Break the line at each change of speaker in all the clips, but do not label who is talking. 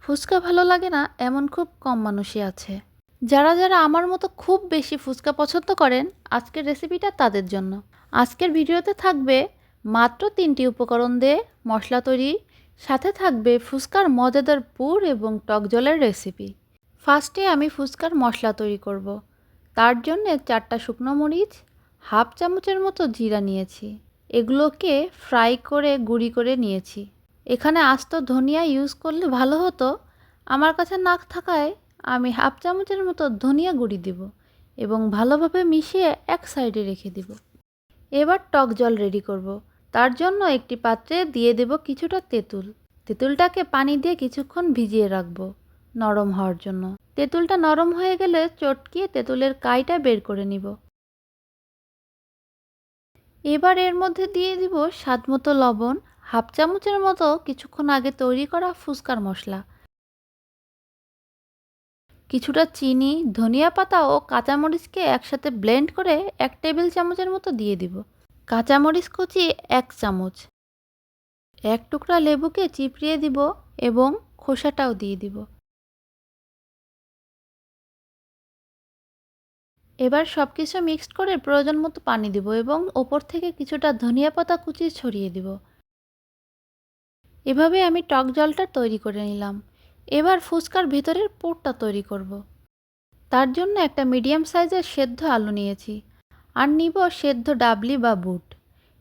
ফুচকা ভালো লাগে না এমন খুব কম মানুষই আছে। যারা যারা আমার মতো খুব বেশি ফুচকা পছন্দ করেন, আজকের রেসিপিটা তাদের জন্য। আজকের ভিডিওতে থাকবে মাত্র ৩টি উপকরণ দিয়ে মশলা তৈরি, সাথে থাকবে ফুচকার মজাদার পুর এবং টক জলের রেসিপি। ফার্স্টে আমি ফুচকার মশলা তৈরি করব। তার জন্য 4টা শুকনো মরিচ, হাফ চামচের মতো জিরা নিয়েছি। এগুলোকে ফ্রাই করে গুঁড়ি করে নিয়েছি। এখানে আস্ত ধনিয়া ইউজ করলে ভালো হতো, আমার কাছে না থাকায় আমি হাফ চামচের মতো ধনিয়া গুঁড়ি দিব এবং ভালোভাবে মিশিয়ে এক সাইডে রেখে দিব। এবার টক জল রেডি করব। তার জন্য একটি পাত্রে দিয়ে দেব কিছুটা তেঁতুল। তেঁতুলটাকে পানি দিয়ে কিছুক্ষণ ভিজিয়ে রাখব নরম হওয়ার জন্য। তেঁতুলটা নরম হয়ে গেলে চটকিয়ে তেঁতুলের কাইটা বের করে নিব। এবার এর মধ্যে দিয়ে দিব স্বাদমতো লবণ, হাফ চামচের মতো কিছুক্ষণ আগে তৈরি করা ফুচকার মশলা, কিছুটা চিনি, ধনিয়া পাতা ও কাঁচামরিচকে একসাথে ব্লেন্ড করে 1 টেবিল চামচের মতো দিয়ে দিব। কাঁচামরিচ কুচি 1 চামচ, 1 টুকরা লেবুকে চিপড়িয়ে দিব এবং খোসাটাও দিয়ে দিব। এবার সবকিছু মিক্সড করে প্রয়োজন মতো পানি দিব এবং ওপর থেকে কিছুটা ধনিয়া পাতা কুচি ছড়িয়ে দিব। এভাবে আমি টক জলটা তৈরি করে নিলাম। এবার ফুচকার ভিতরের পুরটা তৈরি করব। তার জন্য একটা মিডিয়াম সাইজের সেদ্ধ আলু নিয়েছি আর নিব সেদ্ধ ডাবলি বা বুট।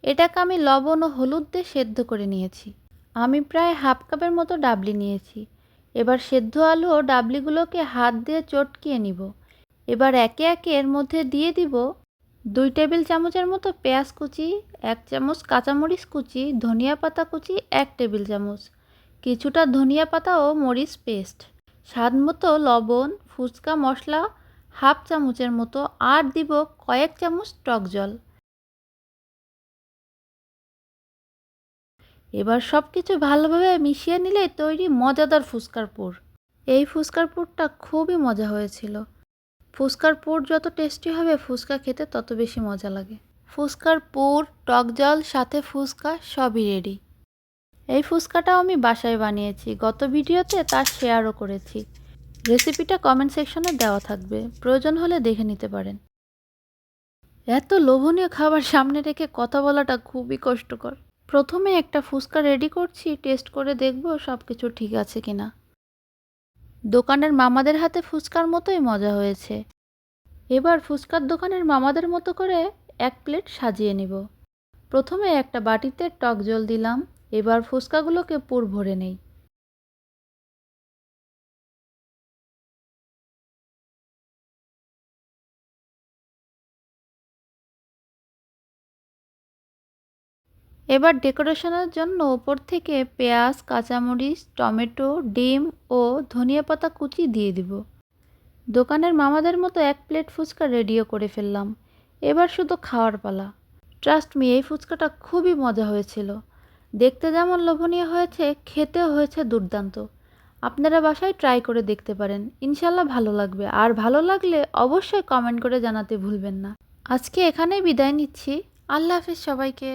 এটাকে আমি লবণ ও হলুদ দিয়ে সেদ্ধ করে নিয়েছি। আমি প্রায় হাফ কাপের মতো ডাবলি নিয়েছি। এবার সেদ্ধ আলু ও ডাবলিগুলোকে হাত দিয়ে চটকিয়ে নিব। এবার একে একে এর মধ্যে দিয়ে দিব 2 টেবিল চামচের মতো পেঁয়াজ কুচি, 1 চামচ কাঁচামরিচ কুচি, ধনিয়া পাতা কুচি 1 টেবিল চামচ, কিছুটা ধনিয়া পাতা ও মরিচ পেস্ট, স্বাদমতো লবণ, ফুচকা মশলা হাফ চামচের মতো আর দিব কয়েক চামচ টক জল। এবার সব কিছু ভালোভাবে মিশিয়ে নিলে তৈরি মজাদার ফুচকার পুর। এই ফুচকার পুরটা খুবই মজা হয়েছিল। ফুচকার পুর যত টেস্টি হবে ফুচকা খেতে তত বেশি মজা লাগে। ফুচকার পুর, টক জল সাথে ফুচকা সবই রেডি। এই ফুচকাটাও আমি বাসায় বানিয়েছি, গত ভিডিওতে তা শেয়ারও করেছি। রেসিপিটা কমেন্ট সেকশনে দেওয়া থাকবে, প্রয়োজন হলে দেখে নিতে পারেন। এত লোভনীয় খাবার সামনে রেখে কথা বলাটা খুবই কষ্টকর। প্রথমে একটা ফুচকা রেডি করছি, টেস্ট করে দেখব সব কিছু ঠিক আছে কিনা। দোকানের মামাদের হাতে ফুচকার মতোই মজা হয়েছে। এবার ফুচকার দোকানের মামাদের মতো করে 1 প্লেট সাজিয়ে নিব। প্রথমে একটা বাটিতে টক জল দিলাম। এবার ফুচকাগুলোকে পুর ভরে নেই। এবার ডেকোরেশনের জন্য ওপর থেকে পেঁয়াজ, কাঁচামরিচ, টমেটো, ডিম ও ধনিয়া পাতা কুচি দিয়ে দিব। দোকানের মামাদের মতো 1 প্লেট ফুচকা রেডিও করে ফেললাম। এবার শুধু খাওয়ার পালা। ট্রাস্ট মি, এই ফুচকাটা খুবই মজা হয়েছিল। দেখতে যেমন লোভনীয় হয়েছে, খেতেও হয়েছে দুর্দান্ত। আপনারা বাসায় ট্রাই করে দেখতে পারেন, ইনশাল্লাহ ভালো লাগবে। আর ভালো লাগলে অবশ্যই কমেন্ট করে জানাতে ভুলবেন না। আজকে এখানেই বিদায় নিচ্ছি। আল্লাহ হাফেজ সবাইকে।